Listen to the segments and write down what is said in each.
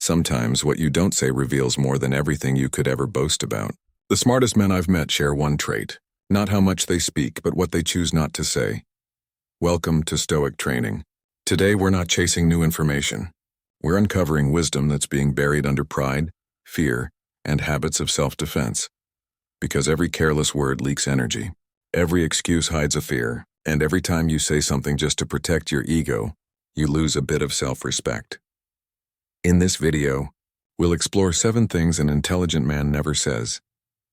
Sometimes what you don't say reveals more than everything you could ever boast about. The smartest men I've met share one trait, not how much they speak, but what they choose not to say. Welcome to Stoic Training. Today we're not chasing new information. We're uncovering wisdom that's being buried under pride, fear, and habits of self-defense. Because every careless word leaks energy. Every excuse hides a fear, and every time you say something just to protect your ego, you lose a bit of self-respect. In this video, we'll explore 7 things an intelligent man never says,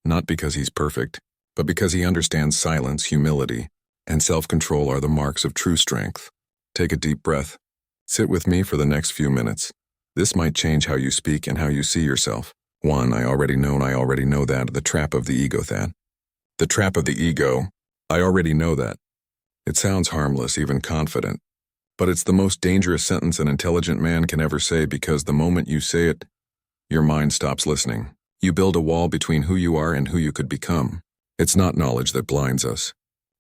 not because he's perfect, but because he understands silence, humility, and self-control are the marks of true strength. Take a deep breath. Sit with me for the next few minutes. This might change how you speak and how you see yourself. 1. I already know that. The trap of the ego. The trap of the ego. I already know that. It sounds harmless, even confident. But it's the most dangerous sentence an intelligent man can ever say, because the moment you say it, your mind stops listening. You build a wall between who you are and who you could become. It's not knowledge that blinds us.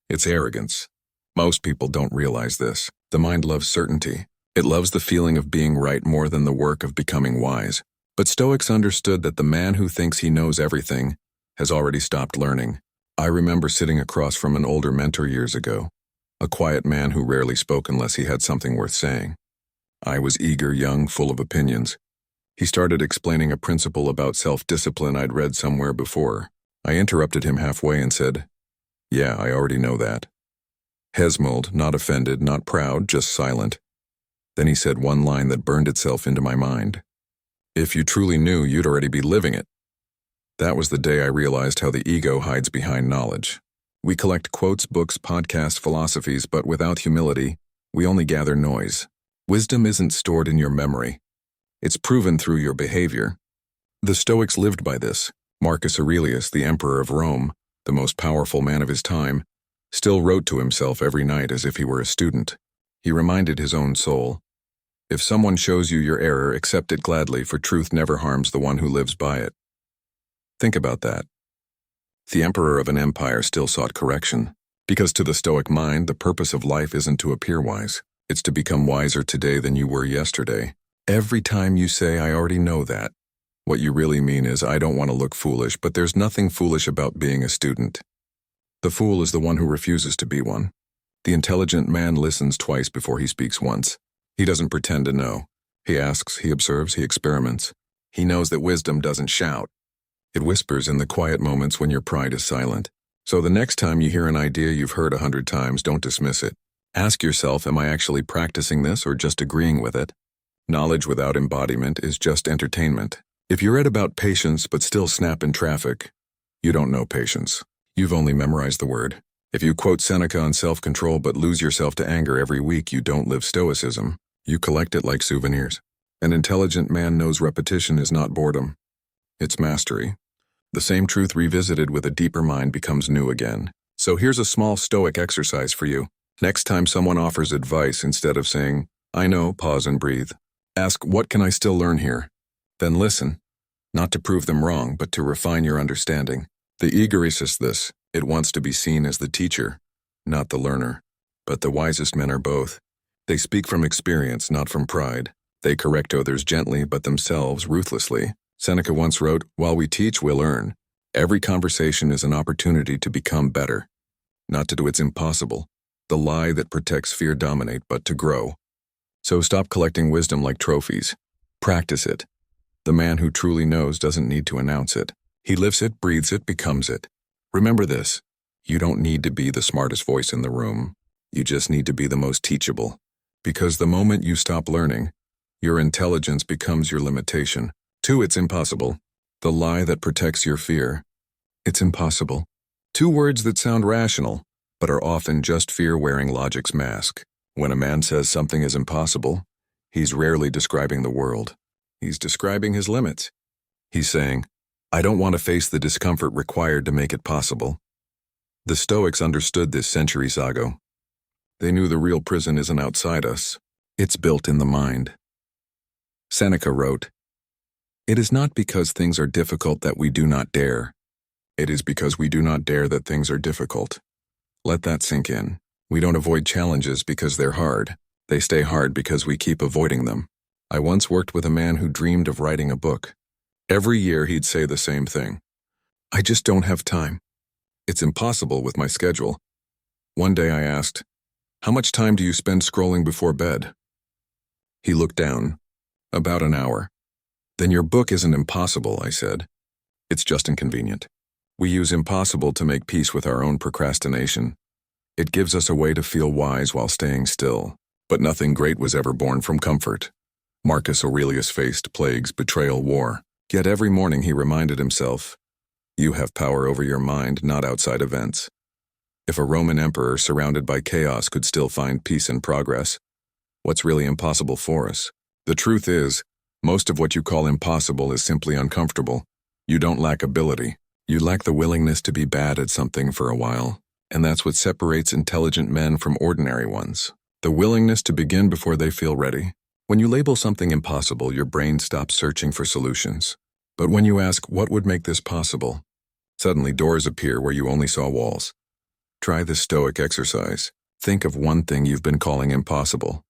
It's arrogance. Most people don't realize this. The mind loves certainty. It loves the feeling of being right more than the work of becoming wise. But Stoics understood that the man who thinks he knows everything has already stopped learning. I remember sitting across from an older mentor years ago, a quiet man who rarely spoke unless he had something worth saying. I was eager, young, full of opinions. He started explaining a principle about self-discipline I'd read somewhere before. I interrupted him halfway and said, "Yeah, I already know that." Hesmald, not offended, not proud, just silent. Then he said one line that burned itself into my mind. "If you truly knew, you'd already be living it." That was the day I realized how the ego hides behind knowledge. We collect quotes, books, podcasts, philosophies, but without humility, we only gather noise. Wisdom isn't stored in your memory. It's proven through your behavior. The Stoics lived by this. Marcus Aurelius, the emperor of Rome, the most powerful man of his time, still wrote to himself every night as if he were a student. He reminded his own soul, "If someone shows you your error, accept it gladly, for truth never harms the one who lives by it." Think about that. The emperor of an empire still sought correction, because to the Stoic mind, the purpose of life isn't to appear wise. It's to become wiser today than you were yesterday. Every time you say, "I already know that," what you really mean is, "I don't want to look foolish," but there's nothing foolish about being a student. The fool is the one who refuses to be one. The intelligent man listens twice before he speaks once. He doesn't pretend to know. He asks, he observes, he experiments. He knows that wisdom doesn't shout. It whispers in the quiet moments when your pride is silent. So the next time you hear an idea you've heard 100 times, don't dismiss it. Ask yourself, am I actually practicing this or just agreeing with it? Knowledge without embodiment is just entertainment. If you read about patience but still snap in traffic, you don't know patience. You've only memorized the word. If you quote Seneca on self-control but lose yourself to anger every week, you don't live Stoicism. You collect it like souvenirs. An intelligent man knows repetition is not boredom. It's mastery. The same truth revisited with a deeper mind becomes new again. So here's a small Stoic exercise for you. Next time someone offers advice, instead of saying, "I know," pause and breathe. Ask, "What can I still learn here?" Then listen, not to prove them wrong, but to refine your understanding. The ego resists this. It wants to be seen as the teacher, not the learner. But the wisest men are both. They speak from experience, not from pride. They correct others gently, but themselves ruthlessly. Seneca once wrote, "While we teach, we'll learn." Every conversation is an opportunity to become better, not to do what's impossible. The lie that protects fear dominate, but to grow. So stop collecting wisdom like trophies. Practice it. The man who truly knows doesn't need to announce it. He lives it, breathes it, becomes it. Remember this, you don't need to be the smartest voice in the room. You just need to be the most teachable. Because the moment you stop learning, your intelligence becomes your limitation. 2. It's impossible. The lie that protects your fear. It's impossible. 2 words that sound rational, but are often just fear wearing logic's mask. When a man says something is impossible, he's rarely describing the world. He's describing his limits. He's saying, "I don't want to face the discomfort required to make it possible." The Stoics understood this centuries ago. They knew the real prison isn't outside us. It's built in the mind. Seneca wrote, "It is not because things are difficult that we do not dare. It is because we do not dare that things are difficult." Let that sink in. We don't avoid challenges because they're hard. They stay hard because we keep avoiding them. I once worked with a man who dreamed of writing a book. Every year he'd say the same thing. I just don't have time. It's impossible with my schedule. One day I asked, how much time do you spend scrolling before bed? He looked down. About an hour. Then your book isn't impossible, I said. It's just inconvenient. We use impossible to make peace with our own procrastination. It gives us a way to feel wise while staying still. But nothing great was ever born from comfort. Marcus Aurelius faced plagues, betrayal, war. Yet every morning he reminded himself, you have power over your mind, not outside events. If a Roman emperor surrounded by chaos could still find peace and progress, what's really impossible for us? The truth is, most of what you call impossible is simply uncomfortable. You don't lack ability. You lack the willingness to be bad at something for a while. And that's what separates intelligent men from ordinary ones. The willingness to begin before they feel ready. When you label something impossible, your brain stops searching for solutions. But when you ask, what would make this possible? Suddenly doors appear where you only saw walls. Try this Stoic exercise. Think of one thing you've been calling impossible.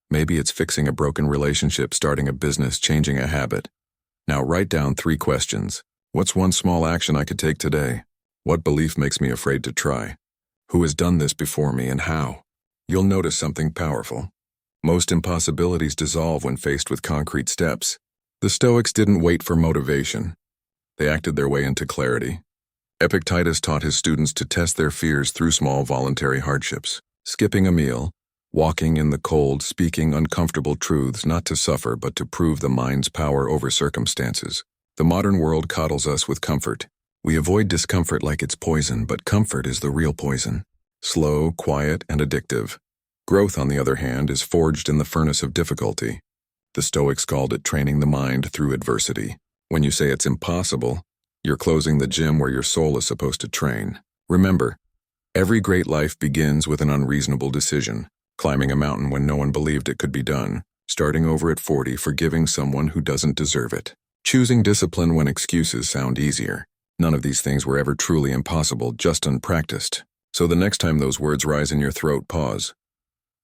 Maybe it's fixing a broken relationship, starting a business, changing a habit. Now write down 3 questions. What's one small action I could take today? What belief makes me afraid to try? Who has done this before me and how? You'll notice something powerful. Most impossibilities dissolve when faced with concrete steps. The Stoics didn't wait for motivation. They acted their way into clarity. Epictetus taught his students to test their fears through small voluntary hardships. Skipping a meal, walking in the cold, speaking uncomfortable truths not to suffer but to prove the mind's power over circumstances. The modern world coddles us with comfort. We avoid discomfort like it's poison, but comfort is the real poison. Slow, quiet, and addictive. Growth, on the other hand, is forged in the furnace of difficulty. The Stoics called it training the mind through adversity. When you say it's impossible, you're closing the gym where your soul is supposed to train. Remember, every great life begins with an unreasonable decision. Climbing a mountain when no one believed it could be done. Starting over at 40, forgiving someone who doesn't deserve it. Choosing discipline when excuses sound easier. None of these things were ever truly impossible, just unpracticed. So the next time those words rise in your throat, pause.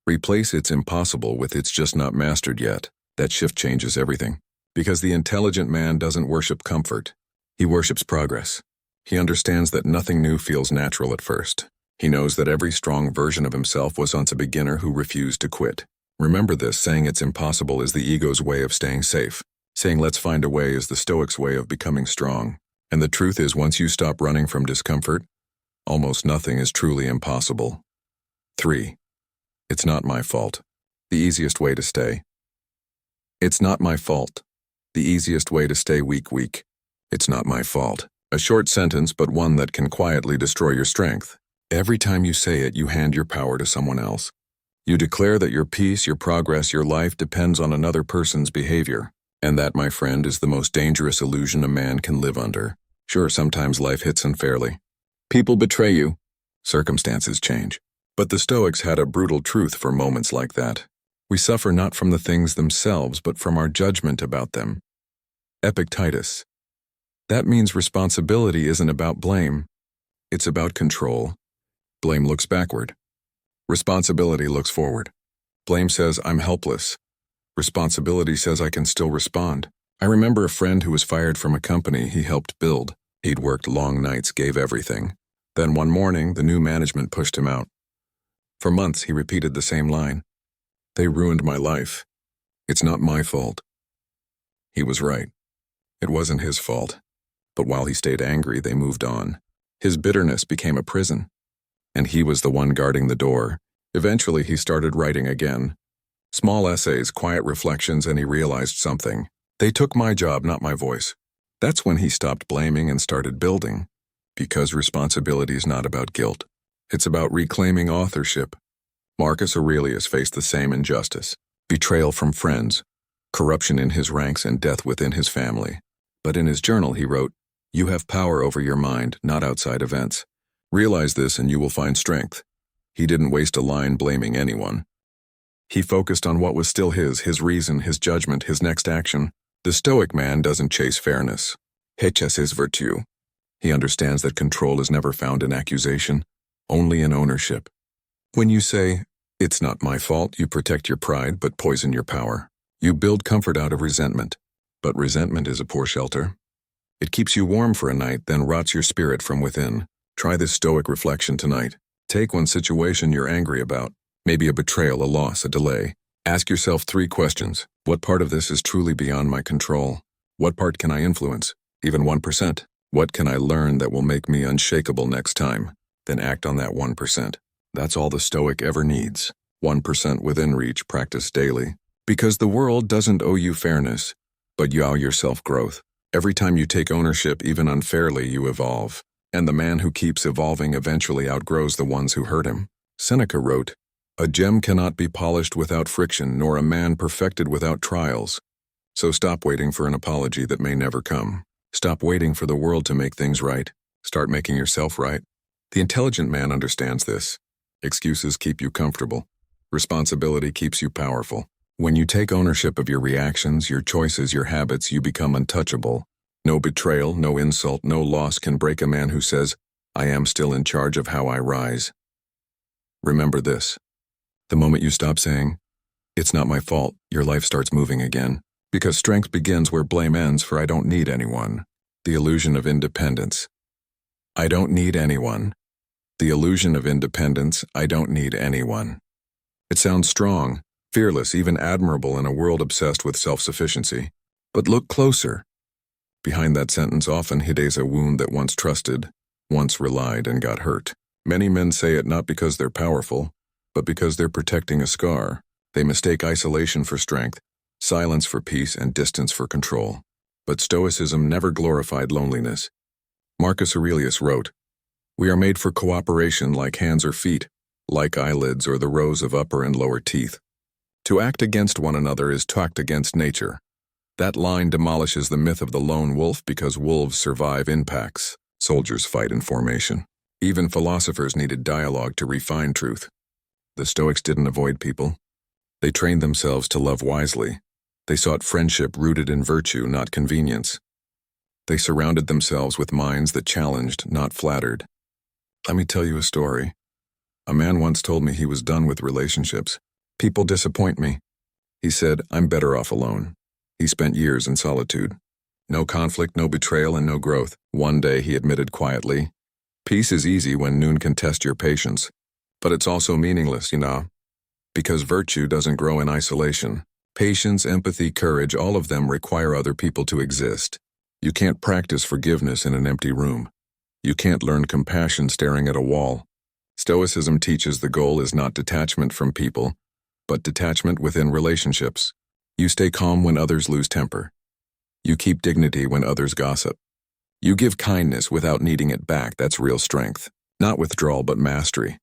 Replace "it's impossible" with "it's just not mastered yet." That shift changes everything. Because the intelligent man doesn't worship comfort. He worships progress. He understands that nothing new feels natural at first. He knows that every strong version of himself was once a beginner who refused to quit. Remember this, saying it's impossible is the ego's way of staying safe. Saying let's find a way is the Stoics' way of becoming strong. And the truth is, once you stop running from discomfort, almost nothing is truly impossible. 3. It's not my fault. The easiest way to stay. It's not my fault. The easiest way to stay weak. It's not my fault. A short sentence, but one that can quietly destroy your strength. Every time you say it, you hand your power to someone else. You declare that your peace, your progress, your life depends on another person's behavior. And that, my friend, is the most dangerous illusion a man can live under. Sure, sometimes life hits unfairly. People betray you. Circumstances change. But the Stoics had a brutal truth for moments like that. We suffer not from the things themselves, but from our judgment about them. Epictetus. That means responsibility isn't about blame. It's about control. Blame looks backward. Responsibility looks forward. Blame says, I'm helpless. Responsibility says I can still respond. I remember a friend who was fired from a company he helped build. He'd worked long nights, gave everything. Then one morning, the new management pushed him out. For months, he repeated the same line. They ruined my life. It's not my fault. He was right. It wasn't his fault. But while he stayed angry, they moved on. His bitterness became a prison. And he was the one guarding the door. Eventually, he started writing again. Small essays, quiet reflections, and he realized something. They took my job, not my voice. That's when he stopped blaming and started building. Because responsibility is not about guilt. It's about reclaiming authorship. Marcus Aurelius faced the same injustice. Betrayal from friends, corruption in his ranks, and death within his family. But in his journal he wrote, "You have power over your mind, not outside events. Realize this and you will find strength." He didn't waste a line blaming anyone. He focused on what was still his reason, his judgment, his next action. The Stoic man doesn't chase fairness. He chases virtue. He understands that control is never found in accusation, only in ownership. When you say, "It's not my fault," you protect your pride but poison your power. You build comfort out of resentment, but resentment is a poor shelter. It keeps you warm for a night, then rots your spirit from within. Try this Stoic reflection tonight. Take one situation you're angry about, maybe a betrayal, a loss, a delay. Ask yourself 3 questions. What part of this is truly beyond my control? What part can I influence? Even 1%? What can I learn that will make me unshakable next time? Then act on that 1%. That's all the Stoic ever needs. 1% within reach, practice daily. Because the world doesn't owe you fairness, but you owe yourself growth. Every time you take ownership, even unfairly, you evolve. And the man who keeps evolving eventually outgrows the ones who hurt him. Seneca wrote, "A gem cannot be polished without friction, nor a man perfected without trials." So stop waiting for an apology that may never come. Stop waiting for the world to make things right. Start making yourself right. The intelligent man understands this. Excuses keep you comfortable. Responsibility keeps you powerful. When you take ownership of your reactions, your choices, your habits, you become untouchable. No betrayal, no insult, no loss can break a man who says, "I am still in charge of how I rise." Remember this. The moment you stop saying, "It's not my fault," your life starts moving again. Because strength begins where blame ends, for I don't need anyone. The illusion of independence. I don't need anyone. The illusion of independence. I don't need anyone. It sounds strong, fearless, even admirable in a world obsessed with self-sufficiency. But look closer. Behind that sentence often hides a wound that once trusted, once relied, and got hurt. Many men say it not because they're powerful, but because they're protecting a scar. They mistake isolation for strength, silence for peace, and distance for control. But Stoicism never glorified loneliness. Marcus Aurelius wrote, "We are made for cooperation like hands or feet, like eyelids or the rows of upper and lower teeth. To act against one another is to act against nature." That line demolishes the myth of the lone wolf because wolves survive in packs. Soldiers fight in formation. Even philosophers needed dialogue to refine truth. The Stoics didn't avoid people. They trained themselves to love wisely. They sought friendship rooted in virtue, not convenience. They surrounded themselves with minds that challenged, not flattered. Let me tell you a story. A man once told me he was done with relationships. "People disappoint me." He said, "I'm better off alone." He spent years in solitude. No conflict, no betrayal, and no growth. One day he admitted quietly, "Peace is easy when noon can test your patience. But it's also meaningless, because virtue doesn't grow in isolation. Patience, empathy, courage, all of them require other people to exist. You can't practice forgiveness in an empty room. You can't learn compassion staring at a wall. Stoicism teaches the goal is not detachment from people, but detachment within relationships. You stay calm when others lose temper. You keep dignity when others gossip. You give kindness without needing it back. That's real strength. Not withdrawal, but mastery.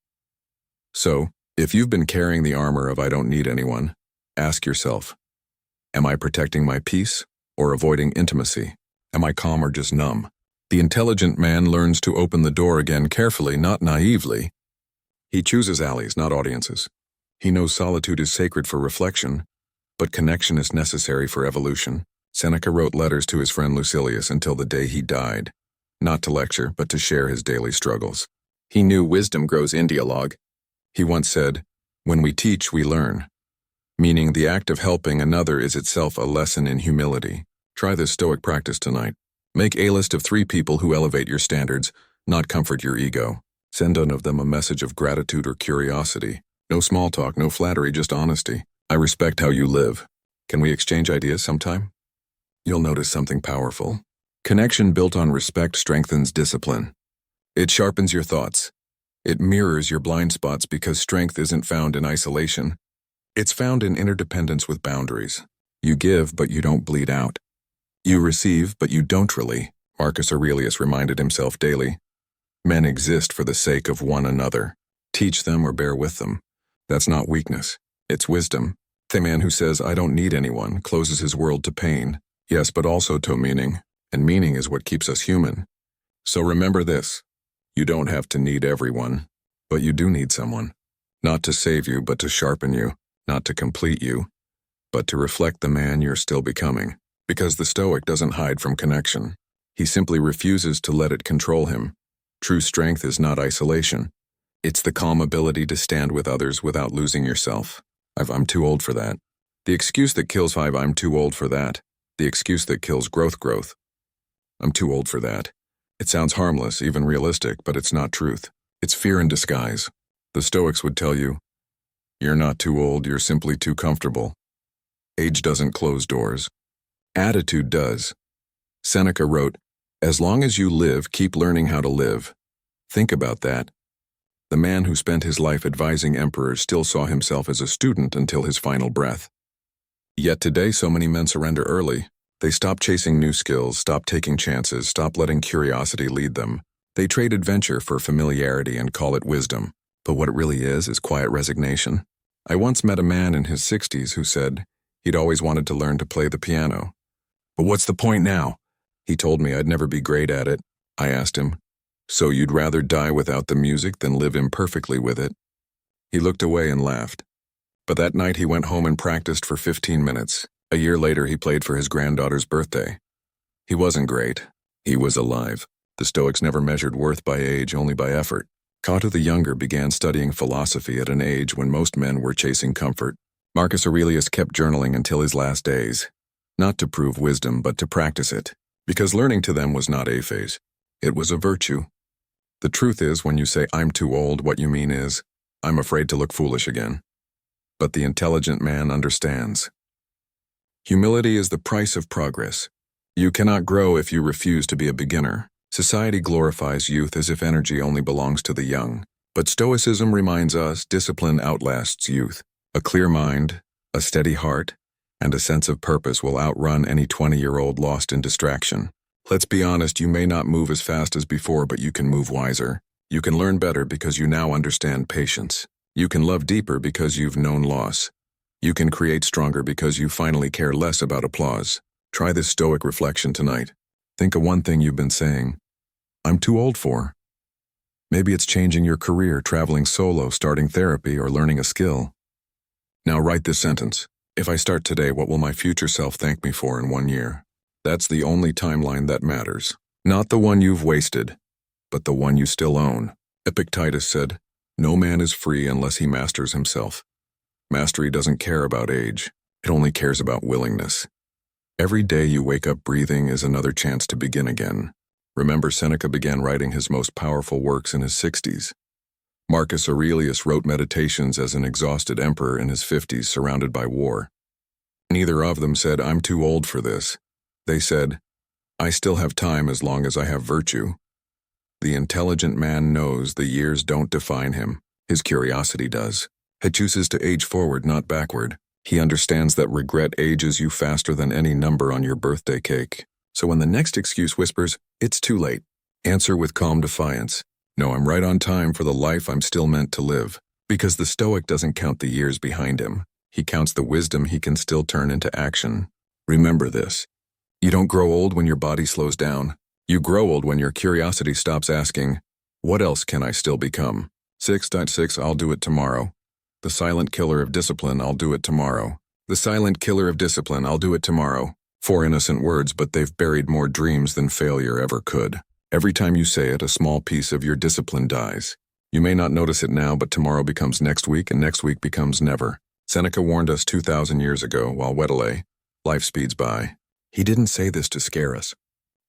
So, if you've been carrying the armor of "I don't need anyone," ask yourself, am I protecting my peace or avoiding intimacy? Am I calm or just numb? The intelligent man learns to open the door again carefully, not naively. He chooses allies, not audiences. He knows solitude is sacred for reflection, but connection is necessary for evolution. Seneca wrote letters to his friend Lucilius until the day he died, not to lecture, but to share his daily struggles. He knew wisdom grows in dialogue. He once said, "When we teach, we learn," meaning the act of helping another is itself a lesson in humility. Try this Stoic practice tonight. Make a list of 3 people who elevate your standards, not comfort your ego. Send one of them a message of gratitude or curiosity. No small talk, no flattery, just honesty. "I respect how you live. Can we exchange ideas sometime?" You'll notice something powerful. Connection built on respect strengthens discipline. It sharpens your thoughts. It mirrors your blind spots because strength isn't found in isolation. It's found in interdependence with boundaries. You give, but you don't bleed out. You receive, but you don't really. Marcus Aurelius reminded himself daily. Men exist for the sake of one another. Teach them or bear with them. That's not weakness. It's wisdom. The man who says, "I don't need anyone," closes his world to pain. Yes, but also to meaning. And meaning is what keeps us human. So remember this. You don't have to need everyone, but you do need someone. Not to save you, but to sharpen you. Not to complete you, but to reflect the man you're still becoming. Because the Stoic doesn't hide from connection. He simply refuses to let it control him. True strength is not isolation. It's the calm ability to stand with others without losing yourself. I'm too old for that. The excuse that kills five, I'm too old for that. The excuse that kills growth. I'm too old for that. It sounds harmless, even realistic, but it's not truth. It's fear in disguise. The Stoics would tell you, you're not too old, you're simply too comfortable. Age doesn't close doors. Attitude does. Seneca wrote, as long as you live, keep learning how to live. Think about that. The man who spent his life advising emperors still saw himself as a student until his final breath. Yet today so many men surrender early. They stop chasing new skills, stop taking chances, stop letting curiosity lead them. They trade adventure for familiarity and call it wisdom. But what it really is quiet resignation. I once met a man in his 60s who said he'd always wanted to learn to play the piano. But what's the point now? He told me I'd never be great at it. I asked him, so you'd rather die without the music than live imperfectly with it? He looked away and laughed. But that night he went home and practiced for 15 minutes. A year later he played for his granddaughter's birthday. He wasn't great. He was alive. The Stoics never measured worth by age, only by effort. Cato the Younger began studying philosophy at an age when most men were chasing comfort. Marcus Aurelius kept journaling until his last days, not to prove wisdom but to practice it, because learning to them was not a phase. It was a virtue. The truth is, when you say, I'm too old, what you mean is, I'm afraid to look foolish again. But the intelligent man understands. Humility is the price of progress. You cannot grow if you refuse to be a beginner. Society glorifies youth as if energy only belongs to the young. But Stoicism reminds us discipline outlasts youth. A clear mind, a steady heart, and a sense of purpose will outrun any 20-year-old lost in distraction. Let's be honest, you may not move as fast as before, but you can move wiser. You can learn better because you now understand patience. You can love deeper because you've known loss. You can create stronger because you finally care less about applause. Try this Stoic reflection tonight. Think of one thing you've been saying, I'm too old for. Maybe it's changing your career, traveling solo, starting therapy, or learning a skill. Now write this sentence. If I start today, what will my future self thank me for in 1 year? That's the only timeline that matters. Not the one you've wasted, but the one you still own. Epictetus said, no man is free unless he masters himself. Mastery doesn't care about age. It only cares about willingness. Every day you wake up breathing is another chance to begin again. Remember, Seneca began writing his most powerful works in his 60s. Marcus Aurelius wrote Meditations as an exhausted emperor in his 50s, surrounded by war. Neither of them said, I'm too old for this. They said, I still have time as long as I have virtue. The intelligent man knows the years don't define him. His curiosity does. He chooses to age forward, not backward. He understands that regret ages you faster than any number on your birthday cake. So when the next excuse whispers, it's too late, answer with calm defiance. No, I'm right on time for the life I'm still meant to live. Because the Stoic doesn't count the years behind him. He counts the wisdom he can still turn into action. Remember this. You don't grow old when your body slows down. You grow old when your curiosity stops asking, what else can I still become? 6.6 I'll do it tomorrow. The silent killer of discipline, I'll do it tomorrow. The silent killer of discipline, I'll do it tomorrow. 4 innocent words, but they've buried more dreams than failure ever could. Every time you say it, a small piece of your discipline dies. You may not notice it now, but tomorrow becomes next week, and next week becomes never. Seneca warned us 2,000 years ago, while Wedele, life speeds by. He didn't say this to scare us.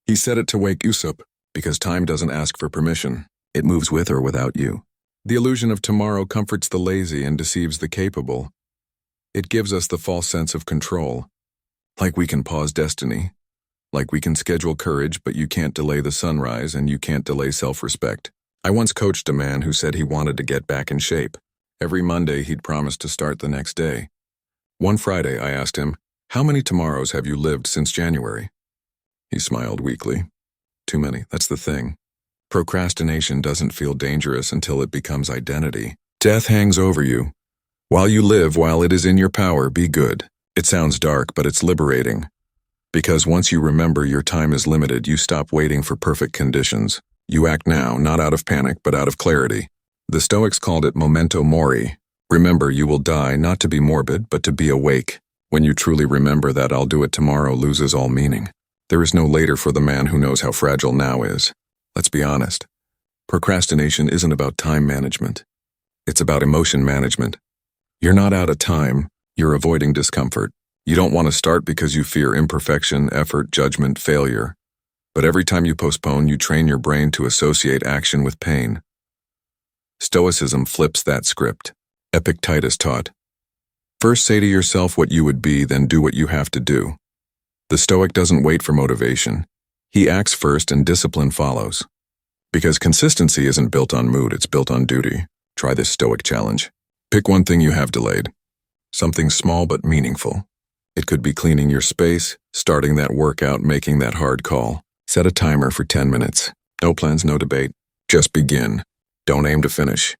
He said it to wake us up, because time doesn't ask for permission. It moves with or without you. The illusion of tomorrow comforts the lazy and deceives the capable. It gives us the false sense of control. Like we can pause destiny. Like we can schedule courage, but you can't delay the sunrise and you can't delay self-respect. I once coached a man who said he wanted to get back in shape. Every Monday he'd promised to start the next day. One Friday I asked him, how many tomorrows have you lived since January? He smiled weakly. Too many, that's the thing. Procrastination doesn't feel dangerous until it becomes identity. Death hangs over you. While you live, while it is in your power, be good. It sounds dark, but it's liberating. Because once you remember your time is limited, you stop waiting for perfect conditions. You act now, not out of panic, but out of clarity. The Stoics called it memento mori. Remember, you will die not to be morbid, but to be awake. When you truly remember that I'll do it tomorrow loses all meaning. There is no later for the man who knows how fragile now is. Let's be honest. Procrastination isn't about time management. It's about emotion management. You're not out of time. You're avoiding discomfort. You don't want to start because you fear imperfection, effort, judgment, failure. But every time you postpone, you train your brain to associate action with pain. Stoicism flips that script. Epictetus taught, "First say to yourself what you would be, then do what you have to do." The Stoic doesn't wait for motivation. He acts first and discipline follows. Because consistency isn't built on mood, it's built on duty. Try this Stoic challenge. Pick one thing you have delayed. Something small but meaningful. It could be cleaning your space, starting that workout, making that hard call. Set a timer for 10 minutes. No plans, no debate. Just begin. Don't aim to finish.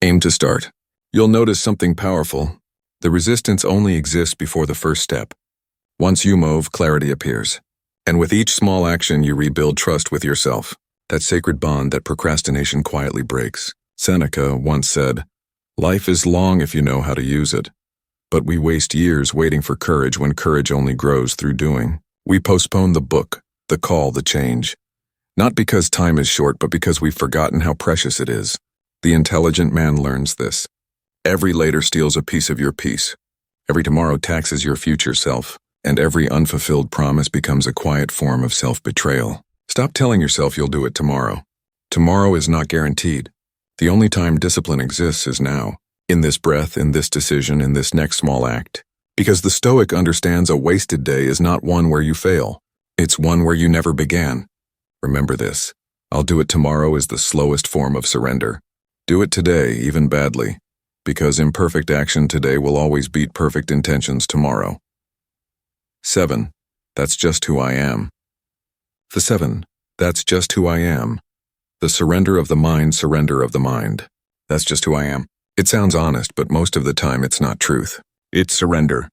Aim to start. You'll notice something powerful. The resistance only exists before the first step. Once you move, clarity appears. And with each small action, you rebuild trust with yourself. That sacred bond that procrastination quietly breaks. Seneca once said, "Life is long if you know how to use it. But we waste years waiting for courage when courage only grows through doing." We postpone the book, the call, the change. Not because time is short, but because we've forgotten how precious it is. The intelligent man learns this. Every later steals a piece of your peace. Every tomorrow taxes your future self. And every unfulfilled promise becomes a quiet form of self-betrayal. Stop telling yourself you'll do it tomorrow. Tomorrow is not guaranteed. The only time discipline exists is now. In this breath, in this decision, in this next small act. Because the Stoic understands a wasted day is not one where you fail. It's one where you never began. Remember this. "I'll do it tomorrow" is the slowest form of surrender. Do it today, even badly. Because imperfect action today will always beat perfect intentions tomorrow. 7. That's just who I am. The 7. That's just who I am. The surrender of the mind, surrender of the mind. That's just who I am. It sounds honest, but most of the time it's not truth. It's surrender.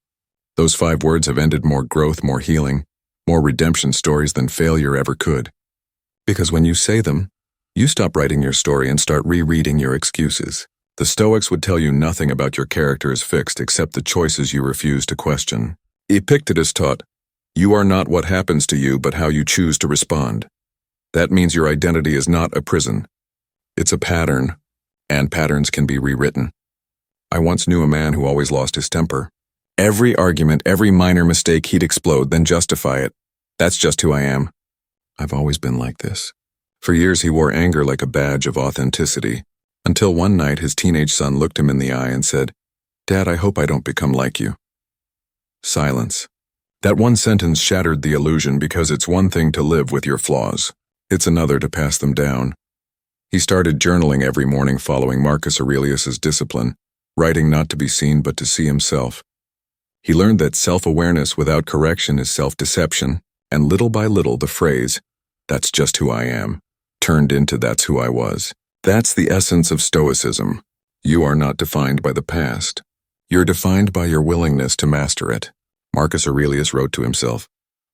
Those 5 words have ended more growth, more healing, more redemption stories than failure ever could. Because when you say them, you stop writing your story and start rereading your excuses. The Stoics would tell you nothing about your character is fixed except the choices you refuse to question. Epictetus taught, "You are not what happens to you, but how you choose to respond." That means your identity is not a prison. It's a pattern, and patterns can be rewritten. I once knew a man who always lost his temper. Every argument, every minor mistake, he'd explode, then justify it. That's just who I am. I've always been like this. For years he wore anger like a badge of authenticity, until one night his teenage son looked him in the eye and said, "Dad, I hope I don't become like you." Silence. That one sentence shattered the illusion because it's one thing to live with your flaws. It's another to pass them down. He started journaling every morning following Marcus Aurelius's discipline, writing not to be seen but to see himself. He learned that self-awareness without correction is self-deception, and little by little the phrase, "That's just who I am," turned into "That's who I was." That's the essence of Stoicism. You are not defined by the past. You're defined by your willingness to master it. Marcus Aurelius wrote to himself,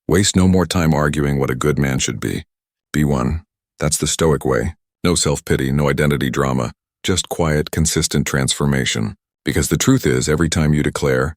"Waste no more time arguing what a good man should be. Be one." That's the Stoic way. No self-pity, no identity drama, just quiet, consistent transformation. Because the truth is, every time you declare,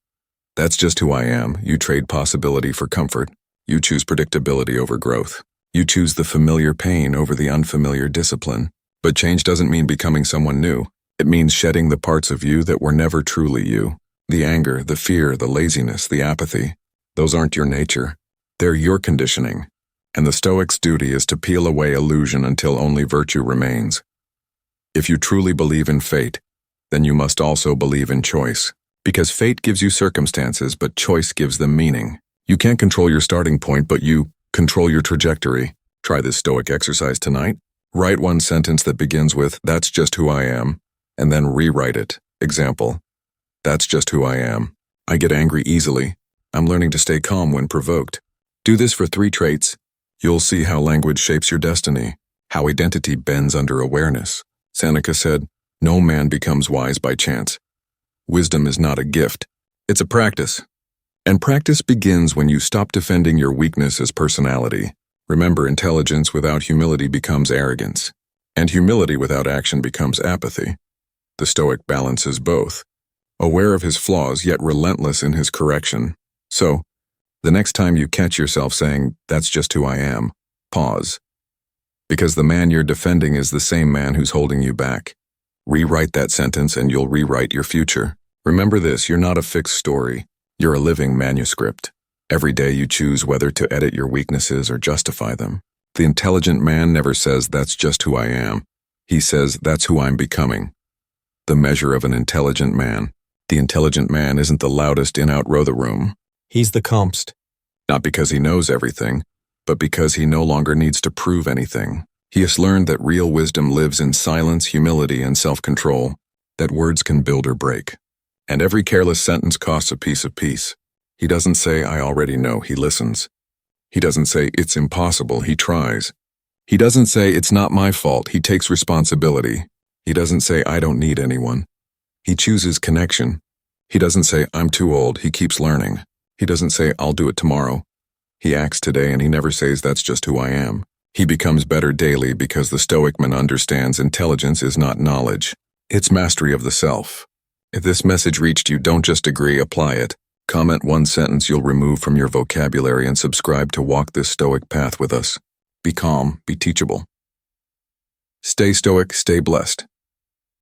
"That's just who I am," you trade possibility for comfort. You choose predictability over growth. You choose the familiar pain over the unfamiliar discipline. But change doesn't mean becoming someone new. It means shedding the parts of you that were never truly you. The anger, the fear, the laziness, the apathy. Those aren't your nature. They're your conditioning. And the Stoic's duty is to peel away illusion until only virtue remains. If you truly believe in fate, then you must also believe in choice. Because fate gives you circumstances, but choice gives them meaning. You can't control your starting point, but you control your trajectory. Try this Stoic exercise tonight. Write one sentence that begins with, "That's just who I am," and then rewrite it. Example, "That's just who I am. I get angry easily. I'm learning to stay calm when provoked." Do this for 3 traits. You'll see how language shapes your destiny, how identity bends under awareness. Seneca said, "No man becomes wise by chance. Wisdom is not a gift. It's a practice." And practice begins when you stop defending your weakness as personality. Remember, intelligence without humility becomes arrogance, and humility without action becomes apathy. The Stoic balances both, aware of his flaws yet relentless in his correction. So, the next time you catch yourself saying, "That's just who I am," pause. Because the man you're defending is the same man who's holding you back. Rewrite that sentence and you'll rewrite your future. Remember this, you're not a fixed story. You're a living manuscript. Every day you choose whether to edit your weaknesses or justify them. The intelligent man never says, "That's just who I am." He says, "That's who I'm becoming." The measure of an intelligent man. The intelligent man isn't the loudest in out row the room. He's the calmest. Not because he knows everything, but because he no longer needs to prove anything. He has learned that real wisdom lives in silence, humility, and self-control, that words can build or break. And every careless sentence costs a piece of peace. He doesn't say, "I already know," he listens. He doesn't say, "It's impossible," he tries. He doesn't say, "It's not my fault," he takes responsibility. He doesn't say, "I don't need anyone." He chooses connection. He doesn't say, "I'm too old," he keeps learning. He doesn't say, "I'll do it tomorrow." He acts today and he never says, "That's just who I am." He becomes better daily because the Stoic man understands intelligence is not knowledge. It's mastery of the self. If this message reached you, don't just agree, apply it. Comment one sentence you'll remove from your vocabulary and subscribe to walk this Stoic path with us. Be calm, be teachable. Stay Stoic, stay blessed.